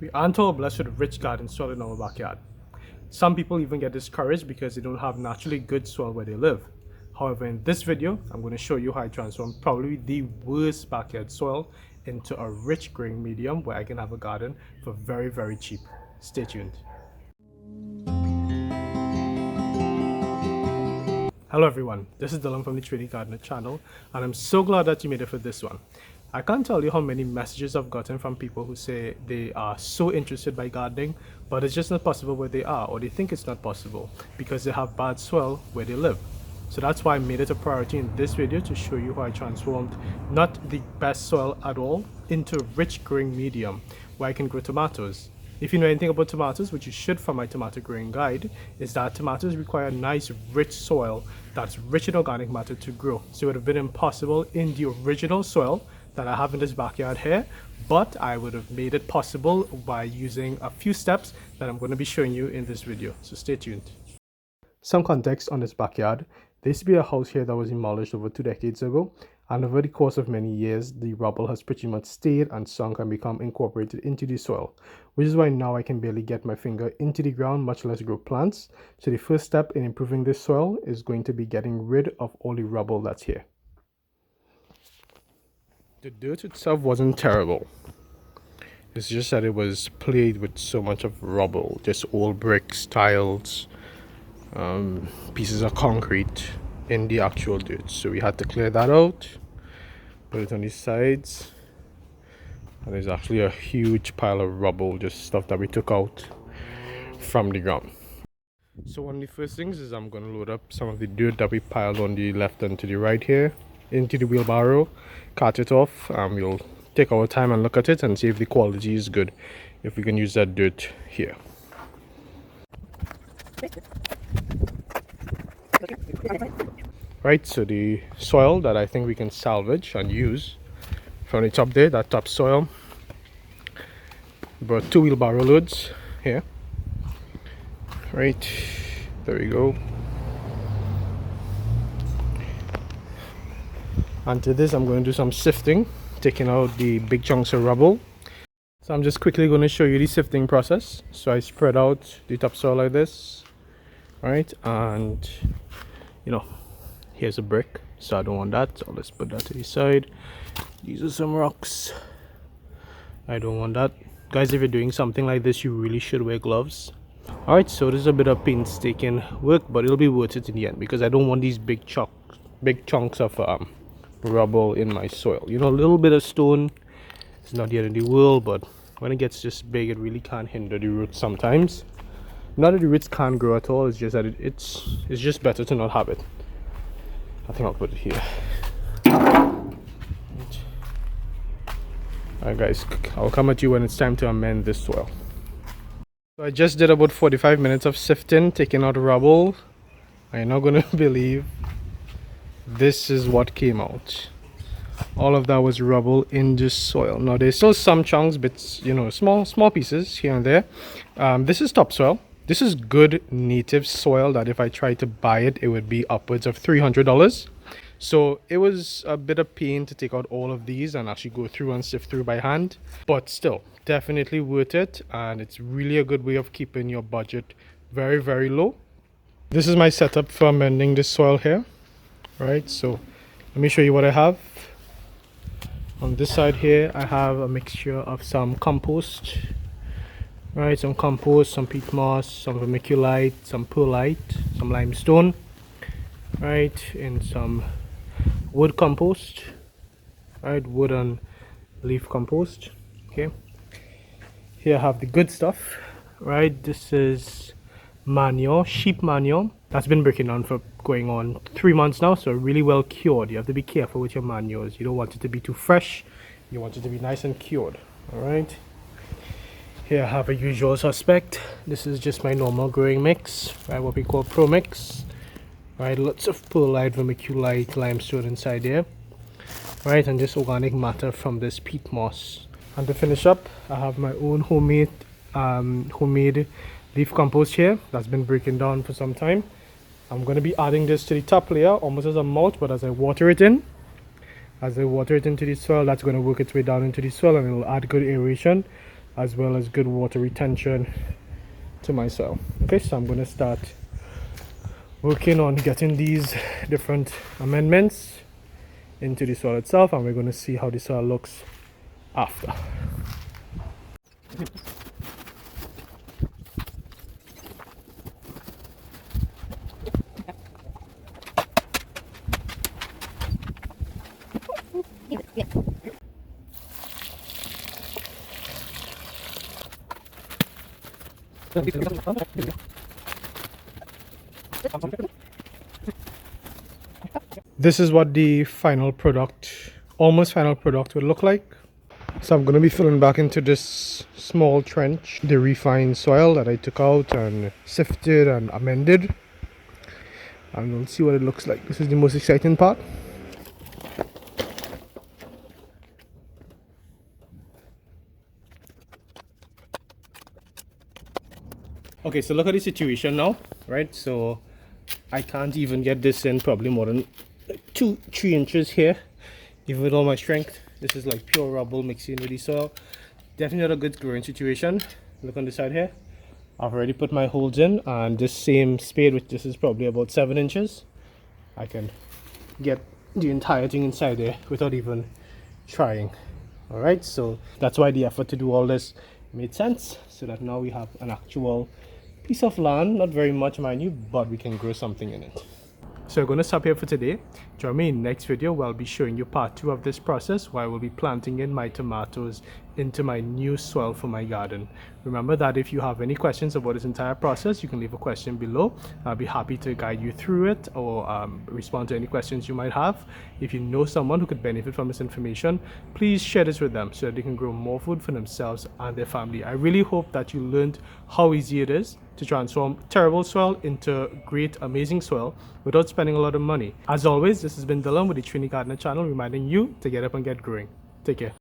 We aren't all blessed with rich garden soil in our backyard. Some people even get discouraged because they don't have naturally good soil where they live. However, in this video, I'm going to show you how I transform probably the worst backyard soil into a rich growing medium where I can have a garden for very, very cheap. Stay tuned. Hello everyone, this is Dylan from the TheTriniGardener channel, and I'm so glad that you made it for this one. I can't tell you how many messages I've gotten from people who say they are so interested by gardening, but it's just not possible where they are, or they think it's not possible because they have bad soil where they live. So that's why I made it a priority in this video to show you how I transformed not the best soil at all into a rich growing medium where I can grow tomatoes. If you know anything about tomatoes, which you should from my tomato growing guide, is that tomatoes require nice rich soil that's rich in organic matter to grow. So it would have been impossible in the original soil that I have in this backyard here, but I would have made it possible by using a few steps that I'm going to be showing you in this video. So stay tuned. Some context on this backyard. There used to be a house here that was demolished over 2 decades ago, and over the course of many years, the rubble has pretty much stayed and sunk and become incorporated into the soil, which is why now I can barely get my finger into the ground, much less grow plants. So the first step in improving this soil is going to be getting rid of all the rubble that's here. The dirt itself wasn't terrible. It's just that it was played with so much of rubble, just old bricks, tiles, pieces of concrete in the actual dirt. So we had to clear that out, put it on the sides, and there's actually a huge pile of rubble, just stuff that we took out from the ground. So one of the first things is I'm going to load up some of the dirt that we piled on the left and to the right here into the wheelbarrow, cut it off, and we'll take our time and look at it and see if the quality is good, if we can use that dirt here. Right, so the soil that I think we can salvage and use from the top there, that top soil, brought 2 wheelbarrow loads here. Right, there we go. And to this I'm going to do some sifting, taking out the big chunks of rubble. So I'm just quickly going to show you the sifting process. So I spread out the topsoil like this, right, and here's a brick, so I don't want that, so let's put that to the side. These are some rocks, I don't want that. Guys, if you're doing something like this, you really should wear gloves. Alright, so this is a bit of painstaking work, but it'll be worth it in the end because I don't want these big chunks of rubble in my soil. A little bit of stone is not the end of the world, but when it gets this big, it really can hinder the roots sometimes. Not that the roots can't grow at all, it's just that it's just better to not have it. I think I'll put it here. Alright guys, I'll come at you when it's time to amend this soil. So I just did about 45 minutes of sifting, taking out rubble. I'm not gonna believe this is what came out. All of that was rubble in this soil. Now there's still some chunks, bits, small pieces here and there. This is topsoil. This is good native soil that if I tried to buy it, it would be upwards of $300. So it was a bit of pain to take out all of these and actually go through and sift through by hand. But still, definitely worth it. And it's really a good way of keeping your budget very, very low. This is my setup for amending this soil here. Right, so let me show you what I have. On this side here, I have a mixture of some compost. Right, some compost, some peat moss, some vermiculite, some perlite, some limestone, right, and some wood compost, right, wood and leaf compost. Okay, here I have the good stuff, right. This is manure, sheep manure, that's been breaking down for going on 3 months now, so really well cured. You have to be careful with your manures. You don't want it to be too fresh, you want it to be nice and cured. All right, here I have a usual suspect. This is just my normal growing mix, right, what we call promix, right, lots of perlite, vermiculite, limestone inside there, right, and just organic matter from this peat moss. And to finish up, I have my own homemade leaf compost here that's been breaking down for some time. I'm going to be adding this to the top layer almost as a mulch, but as I water it into the soil, that's going to work its way down into the soil and it will add good aeration as well as good water retention to my soil. Okay, so I'm going to start working on getting these different amendments into the soil itself, and we're going to see how the soil looks after. This is what the final product, almost final product, would look like. So I'm going to be filling back into this small trench the refined soil that I took out and sifted and amended, and we'll see what it looks like. This is the most exciting part. Okay, so look at the situation now, right? So I can't even get this in probably more than 2-3 inches here, even with all my strength. This is like pure rubble mixing with the soil. Definitely not a good growing situation. Look on the side here. I've already put my holes in, and this same spade, which this is probably about 7 inches, I can get the entire thing inside there without even trying. All right, so that's why the effort to do all this made sense, so that now we have an actual piece of land, not very much mind you, but we can grow something in it. So we're going to stop here for today. Join me in the next video where I'll be showing you part 2 of this process, where I will be planting in my tomatoes into my new soil for my garden. Remember that if you have any questions about this entire process, you can leave a question below. I'll be happy to guide you through it, or respond to any questions you might have. If you know someone who could benefit from this information, please share this with them so that they can grow more food for themselves and their family. I really hope that you learned how easy it is to transform terrible soil into great, amazing soil without spending a lot of money. As always, this has been Dylan with the TheTriniGardener channel, reminding you to get up and get growing. Take care.